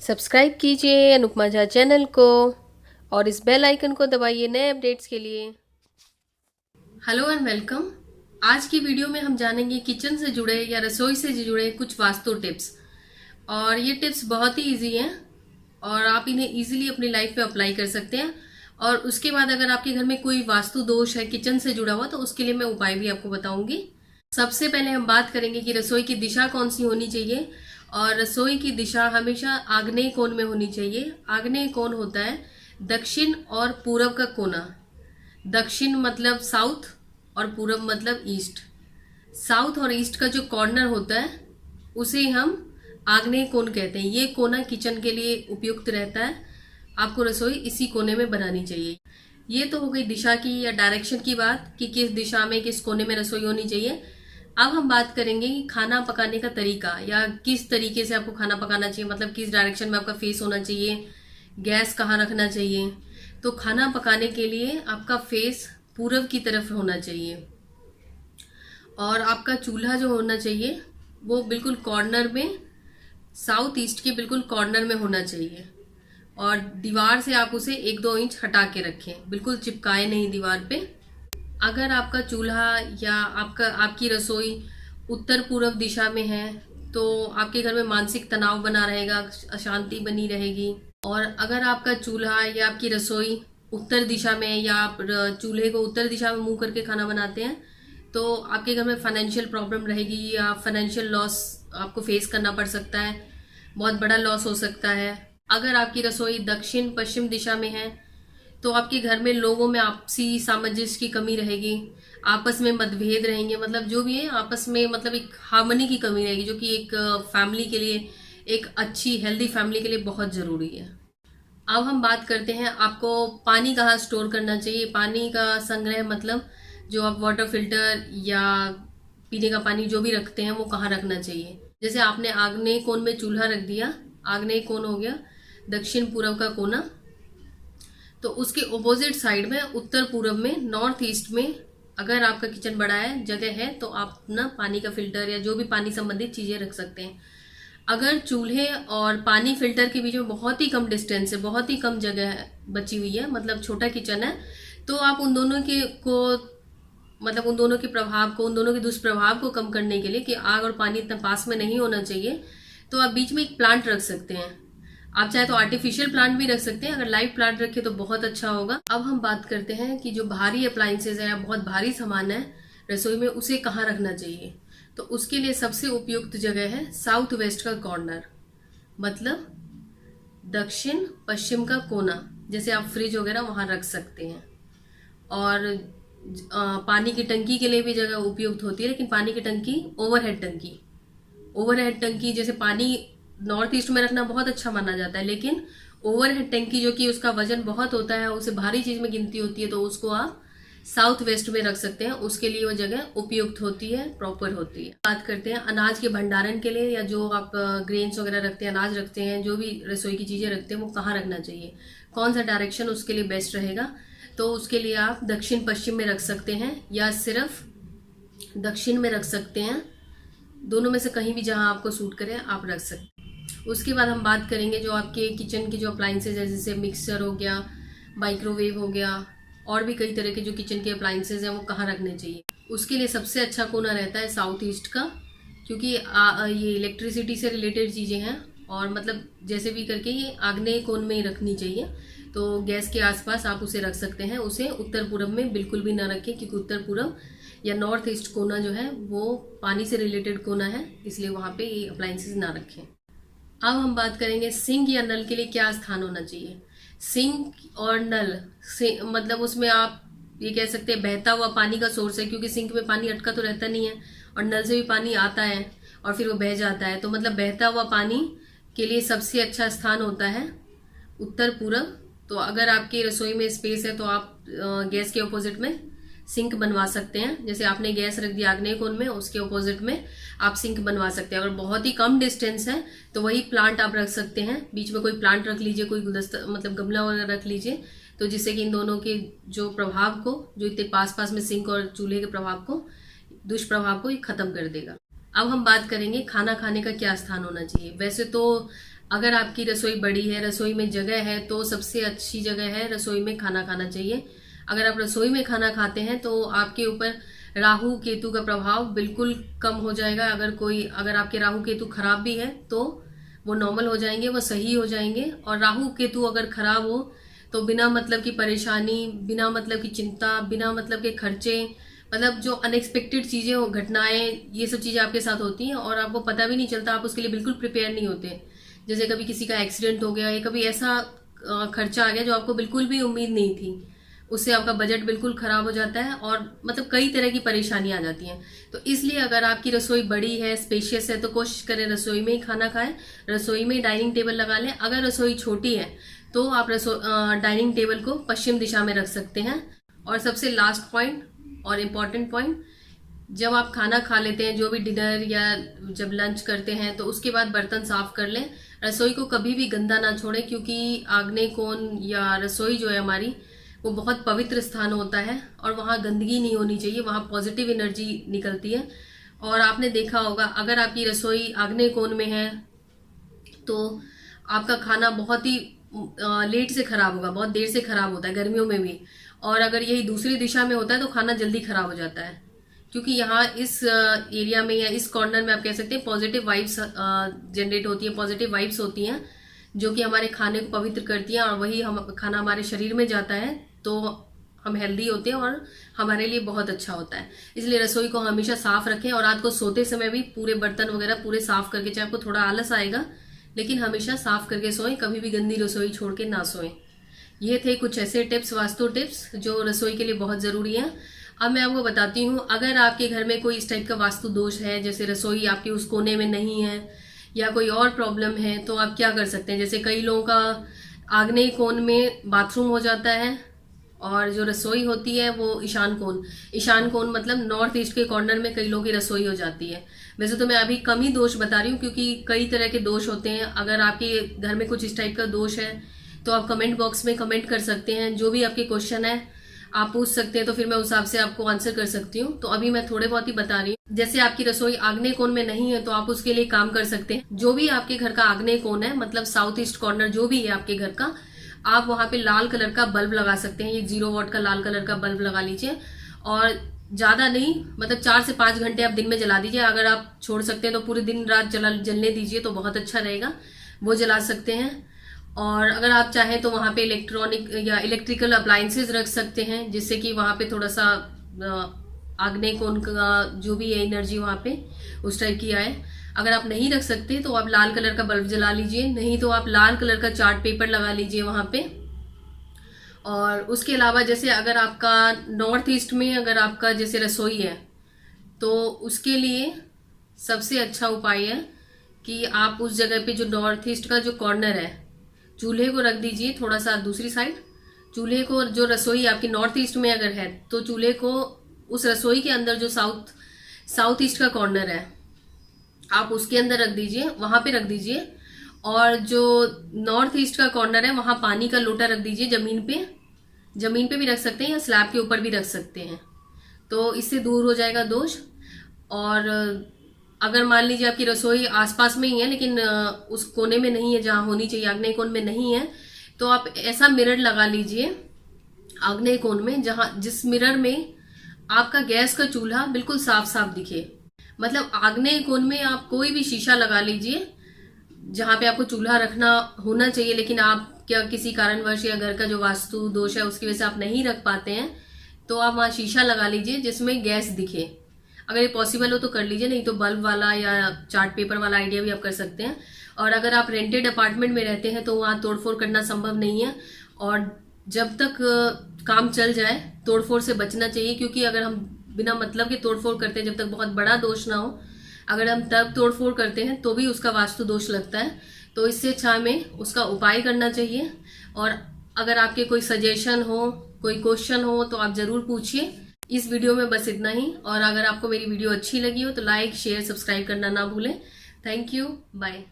Subscribe कीजिए Anupama Jha channel को और इस बेल आइकन को दबाइए नए अपडेट्स के लिए। Hello and welcome. आज की वीडियो में हम जानेंगे किचन से जुड़े या रसोई से जुड़े कुछ वास्तु टिप्स। और ये टिप्स बहुत ही इजी हैं और आप इन्हें इजीली अपनी लाइफ में अप्लाई कर सकते हैं। और उसके बाद अगर आपके घर में कोई वास्तु दोष है किचन से जुड़ा हुआ तो उसके लिए मैं उपाय भी आपको बताऊंगी। सबसे पहले हम बात करेंगे कि रसोई की दिशा कौन सी होनी चाहिए। और रसोई की दिशा हमेशा आग्नेय कोण में होनी चाहिए। आग्नेय कोण होता है दक्षिण और पूरब का कोना। दक्षिण मतलब साउथ और पूरब मतलब ईस्ट। साउथ और ईस्ट का जो कॉर्नर होता है उसे हम आग्नेय कोण कहते हैं। ये कोना किचन के लिए उपयुक्त रहता है। आपको रसोई इसी कोने में बनानी चाहिए। ये तो हो गई दिशा की या डायरेक्शन की बात कि किस दिशा में किस कोने में रसोई होनी चाहिए। अब हम बात करेंगे कि खाना पकाने का तरीका या किस तरीके से आपको खाना पकाना चाहिए, मतलब किस डायरेक्शन में आपका फेस होना चाहिए, गैस कहाँ रखना चाहिए। तो खाना पकाने के लिए आपका फेस पूरब की तरफ होना चाहिए और आपका चूल्हा जो होना चाहिए वो बिल्कुल कॉर्नर में, साउथ ईस्ट के बिल्कुल कॉर्नर में होना चाहिए। और दीवार से आप उसे 1-2 इंच हटा के रखें, बिल्कुल चिपकाए नहीं दीवार पे। अगर आपका चूल्हा या आपकी रसोई उत्तर पूर्व दिशा में है तो आपके घर में मानसिक तनाव बना रहेगा, अशांति बनी रहेगी। और अगर आपका चूल्हा या आपकी रसोई उत्तर दिशा में या आप चूल्हे को उत्तर दिशा में मुंह करके खाना बनाते हैं तो आपके घर में फाइनेंशियल प्रॉब्लम रहेगी या फाइनेंशियल लॉस आपको फेस करना पड़ सकता है, बहुत बड़ा लॉस हो सकता है। अगर आपकी रसोई दक्षिण पश्चिम दिशा में है तो आपके घर में लोगों में आपसी सामंजस्य की कमी रहेगी, आपस में मतभेद रहेंगे, मतलब जो भी है आपस में, मतलब एक हार्मनी की कमी रहेगी, जो कि एक फैमिली के लिए, एक अच्छी हेल्दी फैमिली के लिए बहुत ज़रूरी है। अब हम बात करते हैं आपको पानी कहाँ स्टोर करना चाहिए। पानी का संग्रह मतलब जो आप वाटर फिल्टर या पीने का पानी जो भी रखते हैं वो कहाँ रखना चाहिए। जैसे आपने आग्नेय कोण में चूल्हा रख दिया, आग्नेय कोण हो गया दक्षिण पूर्व का कोना, तो उसके ऑपोजिट साइड में उत्तर पूर्व में, नॉर्थ ईस्ट में अगर आपका किचन बड़ा है, जगह है, तो आप अपना पानी का फिल्टर या जो भी पानी संबंधित चीजें रख सकते हैं। अगर चूल्हे और पानी फिल्टर के बीच में बहुत ही कम डिस्टेंस है, बहुत ही कम जगह बची हुई है, मतलब छोटा किचन है, तो आप उन दोनों के प्रभाव को, उन दोनों के दुष्प्रभाव को कम करने के लिए कि आग और पानी इतना पास में नहीं होना चाहिए, तो आप बीच में एक प्लांट रख सकते हैं। आप चाहे तो आर्टिफिशियल प्लांट भी रख सकते हैं, अगर लाइव प्लांट रखे तो बहुत अच्छा होगा। अब हम बात करते हैं कि जो भारी अप्लायंसेज है या बहुत भारी सामान है रसोई में उसे कहाँ रखना चाहिए। तो उसके लिए सबसे उपयुक्त जगह है साउथ वेस्ट का कॉर्नर, मतलब दक्षिण पश्चिम का कोना। जैसे आप फ्रिज वगैरह वहां रख सकते हैं। और पानी की टंकी के लिए भी जगह उपयुक्त होती है, लेकिन पानी की टंकी ओवरहेड टंकी जैसे पानी नॉर्थ ईस्ट में रखना बहुत अच्छा माना जाता है, लेकिन ओवरहेड टंकी जो कि उसका वजन बहुत होता है, उसे भारी चीज में गिनती होती है, तो उसको आप साउथ वेस्ट में रख सकते हैं। उसके लिए वो जगह उपयुक्त होती है, प्रॉपर होती है। बात करते हैं अनाज के भंडारण के लिए, या जो आप ग्रेन्स वगैरह रखते हैं, अनाज रखते हैं, जो भी रसोई की चीजें रखते हैं वो कहाँ रखना चाहिए, कौन सा डायरेक्शन उसके लिए बेस्ट रहेगा। तो उसके लिए आप दक्षिण पश्चिम में रख सकते हैं या सिर्फ दक्षिण में रख सकते हैं। दोनों में से कहीं भी जहां आपको सूट करे आप रख सकते हैं। उसके बाद हम बात करेंगे जो आपके किचन की जो अप्लाइंसेज है, जैसे मिक्सर हो गया, माइक्रोवेव हो गया, और भी कई तरह के जो किचन के अप्लाइंसेज हैं वो कहाँ रखने चाहिए। उसके लिए सबसे अच्छा कोना रहता है साउथ ईस्ट का, क्योंकि ये इलेक्ट्रिसिटी से रिलेटेड चीज़ें हैं और मतलब जैसे भी करके ये आग्नेय कोण में ही रखनी चाहिए। तो गैस के आसपास आप उसे रख सकते हैं। उसे उत्तर पूर्व में बिल्कुल भी ना रखें, क्योंकि उत्तर पूर्व या नॉर्थ ईस्ट कोना जो है वो पानी से रिलेटेड कोना है, इसलिए वहाँ पे ये अप्लाइंसेज ना रखें। अब हम बात करेंगे सिंक या नल के लिए क्या स्थान होना चाहिए। सिंक और नल से मतलब उसमें आप ये कह सकते हैं बहता हुआ पानी का सोर्स है, क्योंकि सिंक में पानी अटका तो रहता नहीं है और नल से भी पानी आता है और फिर वो बह जाता है। तो मतलब बहता हुआ पानी के लिए सबसे अच्छा स्थान होता है उत्तर पूरब। तो अगर आपकी रसोई में स्पेस है तो आप गैस के ऑपोजिट में सिंक बनवा सकते हैं। जैसे आपने गैस रख दिया आग्नेय कोण में, उसके ऑपोजिट में आप सिंक बनवा सकते हैं। अगर बहुत ही कम डिस्टेंस है तो वही प्लांट आप रख सकते हैं, बीच में कोई प्लांट रख लीजिए, कोई गुलदस्ता मतलब गमला वगैरह रख लीजिए, तो जिससे कि इन दोनों के जो प्रभाव को, जो इतने पास पास में सिंक और चूल्हे के प्रभाव को, दुष्प्रभाव को ये खत्म कर देगा। अब हम बात करेंगे खाना खाने का क्या स्थान होना चाहिए। वैसे तो अगर आपकी रसोई बड़ी है, रसोई में जगह है, तो सबसे अच्छी जगह है रसोई में खाना खाना चाहिए। अगर आप रसोई में खाना खाते हैं तो आपके ऊपर राहु केतु का प्रभाव बिल्कुल कम हो जाएगा। अगर आपके राहु केतु खराब भी है तो वो नॉर्मल हो जाएंगे, वो सही हो जाएंगे। और राहु केतु अगर खराब हो तो बिना मतलब की परेशानी, बिना मतलब की चिंता, बिना मतलब के खर्चे, मतलब जो अनएक्सपेक्टेड चीजें हो, घटनाएं, ये सब चीजें आपके साथ होती हैं और आपको पता भी नहीं चलता, आप उसके लिए बिल्कुल प्रिपेयर नहीं होते। जैसे कभी किसी का एक्सीडेंट हो गया या कभी ऐसा खर्चा आ गया जो आपको बिल्कुल भी उम्मीद नहीं थी, उससे आपका बजट बिल्कुल खराब हो जाता है और मतलब कई तरह की परेशानियां आ जाती हैं। तो इसलिए अगर आपकी रसोई बड़ी है, स्पेशियस है, तो कोशिश करें रसोई में ही खाना खाएं, रसोई में डाइनिंग टेबल लगा लें। अगर रसोई छोटी है तो आप डाइनिंग टेबल को पश्चिम दिशा में रख सकते हैं। और सबसे लास्ट पॉइंट और इम्पॉर्टेंट पॉइंट, जब आप खाना खा लेते हैं, जो भी डिनर या जब लंच करते हैं, तो उसके बाद बर्तन साफ कर लें। रसोई को कभी भी गंदा ना छोड़ें, क्योंकि आग्नेय कोण या रसोई जो है हमारी, वो बहुत पवित्र स्थान होता है और वहाँ गंदगी नहीं होनी चाहिए, वहाँ पॉजिटिव एनर्जी निकलती है। और आपने देखा होगा अगर आपकी रसोई आग्नेय कोण में है तो आपका खाना बहुत ही लेट से खराब होगा, बहुत देर से खराब होता है, गर्मियों में भी। और अगर यही दूसरी दिशा में होता है तो खाना जल्दी खराब हो जाता है, क्योंकि यहाँ इस एरिया में या इस कॉर्नर में आप कह सकते हैं पॉजिटिव वाइब्स जनरेट होती है, पॉजिटिव वाइब्स होती हैं जो कि हमारे खाने को पवित्र करती हैं और वही हम खाना हमारे शरीर में जाता है तो हम हेल्दी होते हैं और हमारे लिए बहुत अच्छा होता है। इसलिए रसोई को हमेशा साफ रखें और रात को सोते समय भी पूरे बर्तन वगैरह पूरे साफ करके, चाहे आपको थोड़ा आलस आएगा लेकिन हमेशा साफ करके सोएं, कभी भी गंदी रसोई छोड़ के ना सोएं। ये थे कुछ ऐसे टिप्स, वास्तु टिप्स, जो रसोई के लिए बहुत जरूरी हैं। अब मैं आपको बताती हूँ, अगर आपके घर में कोई इस टाइप का वास्तु दोष है, जैसे रसोई आपकी उस कोने में नहीं है या कोई और प्रॉब्लम है, तो आप क्या कर सकते हैं। जैसे कई लोगों का आग्नेय कोण में बाथरूम हो जाता है और जो रसोई होती है वो ईशान कोण मतलब नॉर्थ ईस्ट के कॉर्नर में कई लोगों की रसोई हो जाती है। वैसे तो मैं अभी कम ही दोष बता रही हूँ क्योंकि कई तरह के दोष होते हैं। अगर आपके घर में कुछ इस टाइप का दोष है तो आप कमेंट बॉक्स में कमेंट कर सकते हैं, जो भी आपके क्वेश्चन है आप पूछ सकते हैं, तो फिर मैं उस हिसाब से आपको आंसर कर सकती हूँ। तो अभी मैं थोड़े बहुत ही बता रही हूँ। जैसे आपकी रसोई आग्नेय कोण में नहीं है तो आप उसके लिए काम कर सकते हैं। जो भी आपके घर का आग्नेय कोण है, मतलब साउथ ईस्ट कॉर्नर जो भी है आपके घर का, आप वहां पे लाल कलर का बल्ब लगा सकते हैं। 0 वॉट का लाल कलर का बल्ब लगा लीजिए और ज्यादा नहीं, मतलब 4 से 5 घंटे आप दिन में जला दीजिए। अगर आप छोड़ सकते हैं तो पूरे दिन रात जलने दीजिए तो बहुत अच्छा रहेगा, वो जला सकते हैं। और अगर आप चाहें तो वहां पे इलेक्ट्रॉनिक या इलेक्ट्रिकल अप्लायंसेस रख सकते हैं, जिससे कि वहां पे थोड़ा सा आग्नेय कोण का जो भी है एनर्जी वहां पे उस टाइप की आए। अगर आप नहीं रख सकते तो आप लाल कलर का बल्ब जला लीजिए, नहीं तो आप लाल कलर का चार्ट पेपर लगा लीजिए वहां पे। और उसके अलावा जैसे अगर आपका नॉर्थ ईस्ट में अगर आपका जैसे रसोई है तो उसके लिए सबसे अच्छा उपाय है कि आप उस जगह पे जो नॉर्थ ईस्ट का जो कॉर्नर है, चूल्हे को रख दीजिए थोड़ा सा दूसरी साइड। चूल्हे को, जो रसोई आपकी नॉर्थ ईस्ट में अगर है तो चूल्हे को उस रसोई के अंदर जो साउथ ईस्ट का कॉर्नर है आप उसके अंदर रख दीजिए, वहां पे रख दीजिए। और जो नॉर्थ ईस्ट का कॉर्नर है वहां पानी का लोटा रख दीजिए जमीन पे भी रख सकते हैं या स्लैब के ऊपर भी रख सकते हैं, तो इससे दूर हो जाएगा दोष। और अगर मान लीजिए आपकी रसोई आसपास में ही है लेकिन उस कोने में नहीं है जहां होनी चाहिए, आग्नेय कोण में नहीं है, तो आप ऐसा मिरर लगा लीजिए आग्नेय कोण में जिस मिरर में आपका गैस का चूल्हा बिल्कुल साफ साफ दिखे। मतलब आग्नेय कोण में आप कोई भी शीशा लगा लीजिए जहां पे आपको चूल्हा रखना होना चाहिए, लेकिन आप क्या किसी कारणवश या घर का जो वास्तु दोष है उसकी वजह से आप नहीं रख पाते हैं, तो आप वहां शीशा लगा लीजिए जिसमें गैस दिखे। अगर ये पॉसिबल हो तो कर लीजिए, नहीं तो बल्ब वाला या चार्ट पेपर वाला आइडिया भी आप कर सकते हैं। और अगर आप रेंटेड अपार्टमेंट में रहते हैं तो वहां तोड़फोड़ करना संभव नहीं है, और जब तक काम चल जाए तोड़फोड़ से बचना चाहिए, क्योंकि अगर हम बिना मतलब के तोड़फोड़ करते हैं, जब तक बहुत बड़ा दोष ना हो, अगर हम तब तोड़फोड़ करते हैं तो भी उसका वास्तु दोष लगता है। तो इससे अच्छा हमें उसका उपाय करना चाहिए। और अगर आपके कोई सजेशन हो, कोई क्वेश्चन हो तो आप जरूर पूछिए। इस वीडियो में बस इतना ही, और अगर आपको मेरी वीडियो अच्छी लगी हो तो लाइक, शेयर, सब्सक्राइब करना ना भूलें। Thank you, bye.